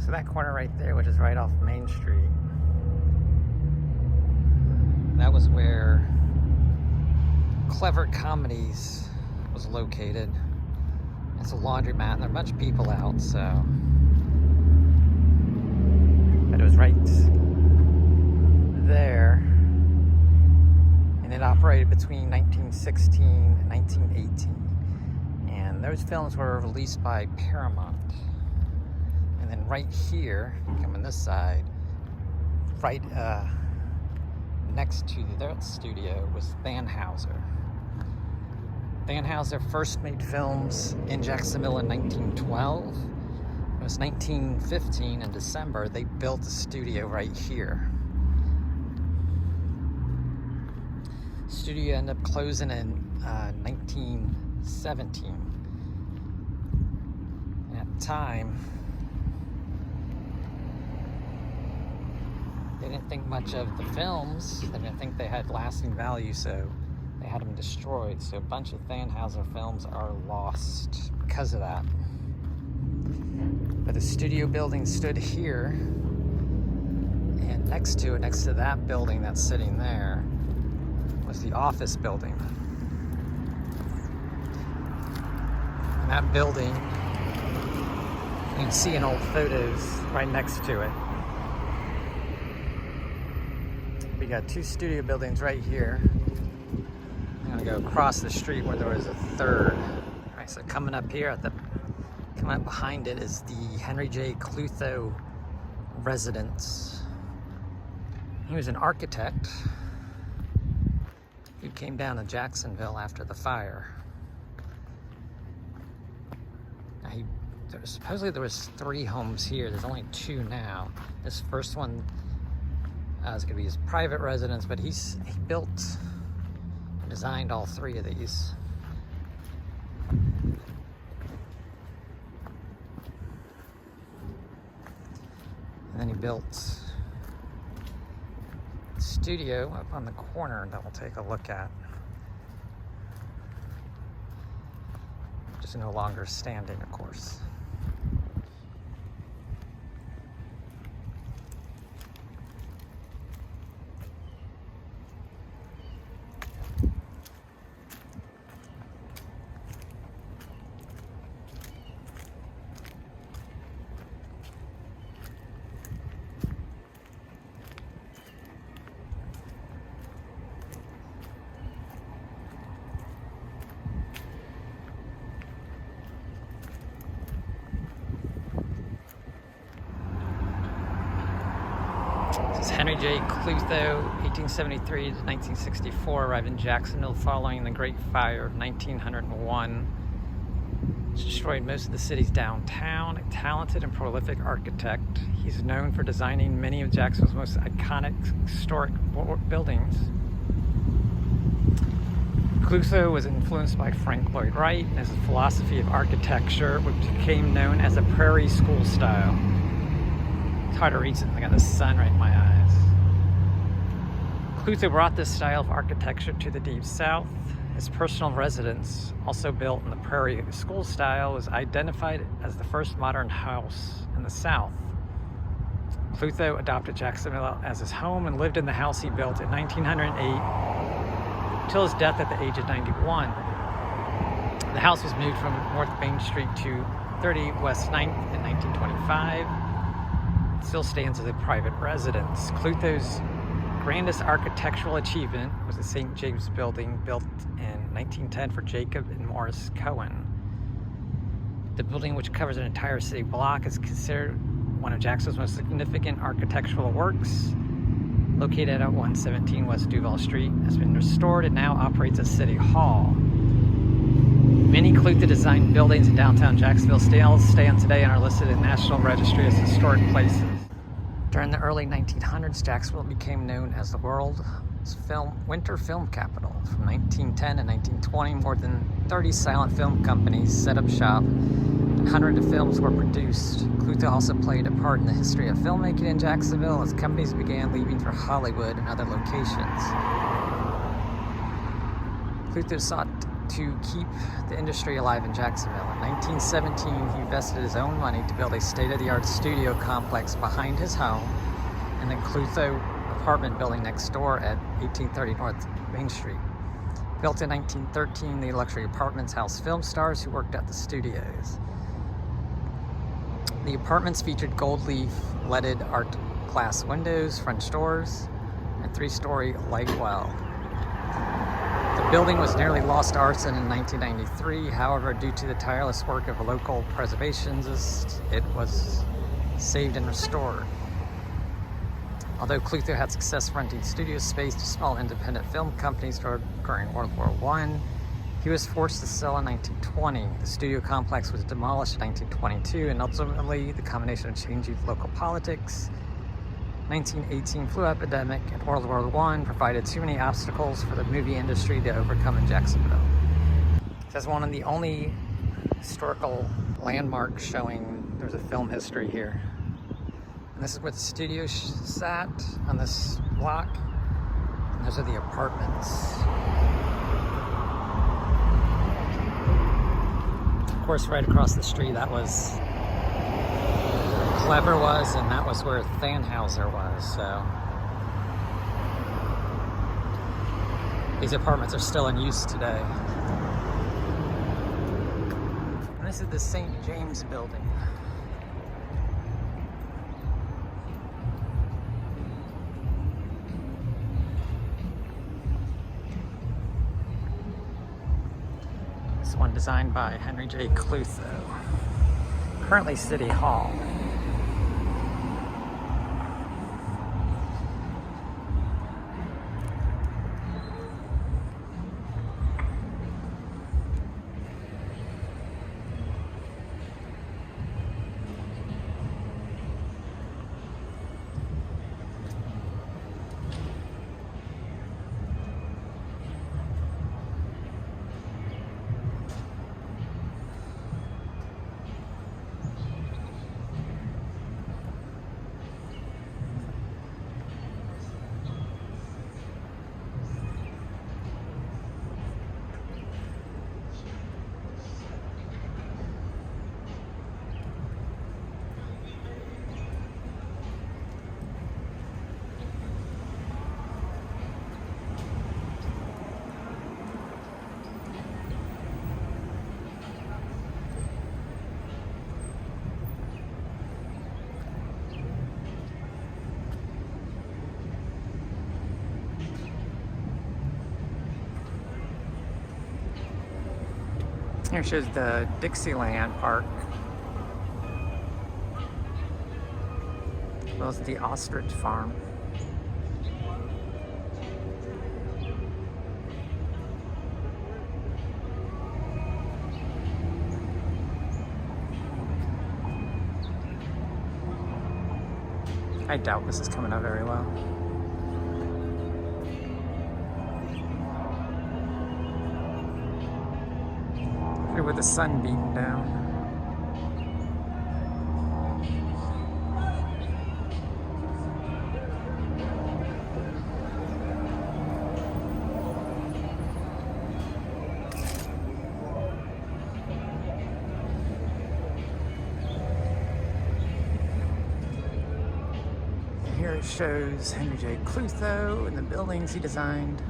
So that corner right there, which is right off Main Street, that was where Clever Comedies was located. It's a laundromat, and there are a bunch of people out, so. But it was right there. And it operated between 1916 and 1918. And those films were released by Paramount. And then right here, coming this side, right next to their studio was Thanhouser. Thanhouser first made films in Jacksonville in 1912. It was 1915 in December. They built a studio right here. Studio ended up closing in 1917. And at the time, they didn't think much of the films. They didn't think they had lasting value, so they had them destroyed. So a bunch of Thanhouser films are lost because of that. But the studio building stood here, and next to that building that's sitting there, was the office building. And that building, you can see in old photos right next to it. We got two studio buildings right here. I'm gonna go across the street where there was a third. All right, so coming up here coming up behind it is the Henry J. Clutho residence. He was an architect who came down to Jacksonville after the fire. Now supposedly there was 3 homes here. There's only 2 now. This first one is gonna be his private residence, but he built and designed all 3 of these. And then he built a studio up on the corner that we'll take a look at. Just no longer standing, of course. This is Henry J. Clutho, 1873 to 1964, arrived in Jacksonville following the Great Fire of 1901. It's destroyed most of the city's downtown. A talented and prolific architect, he's known for designing many of Jacksonville's most iconic historic buildings. Clutho was influenced by Frank Lloyd Wright and his philosophy of architecture, which became known as the Prairie School style. It's hard to read it. I got the sun right in my eyes. Clutho brought this style of architecture to the Deep South. His personal residence, also built in the Prairie School style, was identified as the first modern house in the South. Clutho adopted Jacksonville as his home and lived in the house he built in 1908 until his death at the age of 91. The house was moved from North Main Street to 30 West 9th in 1925. It still stands as a private residence. Clutho's grandest architectural achievement was the St. James Building, built in 1910 for Jacob and Morris Cohen. The building, which covers an entire city block, is considered one of Jacksonville's most significant architectural works. Located at 117 West Duval Street, has been restored and now operates as City Hall. Many Clutho designed buildings in downtown Jacksonville still stand today and are listed in the National Registry as historic places. During the early 1900s, Jacksonville became known as the world's winter film capital. From 1910 to 1920, more than 30 silent film companies set up shop, and hundreds of films were produced. Clutho also played a part in the history of filmmaking in Jacksonville as companies began leaving for Hollywood and other locations. Clutho sought to keep the industry alive in Jacksonville. In 1917, he invested his own money to build a state-of-the-art studio complex behind his home in the Clutho apartment building next door at 1830 North Main Street. Built in 1913, the luxury apartments housed film stars who worked at the studios. The apartments featured gold leaf leaded art glass windows, French doors, and 3-story light well. The building was nearly lost to arson in 1993. However, due to the tireless work of local preservationists, it was saved and restored. Although Clutho had success renting studio space to small independent film companies during World War I, he was forced to sell in 1920. The studio complex was demolished in 1922, and ultimately the combination of changing local politics, 1918 flu epidemic, and World War I provided too many obstacles for the movie industry to overcome in Jacksonville. That's one of the only historical landmarks showing there's a film history here. And this is where the studio sat on this block. And those are the apartments. Of course, right across the street, that was Clever was, and that was where Thanhauser was, so. These apartments are still in use today. And this is the St. James building. This one designed by Henry J. Clutho. Currently City Hall. Here shows the Dixieland Park, as well as the ostrich farm. I doubt this is coming out very well. With the sun beating down. Here it shows Henry J. Clutho and the buildings he designed.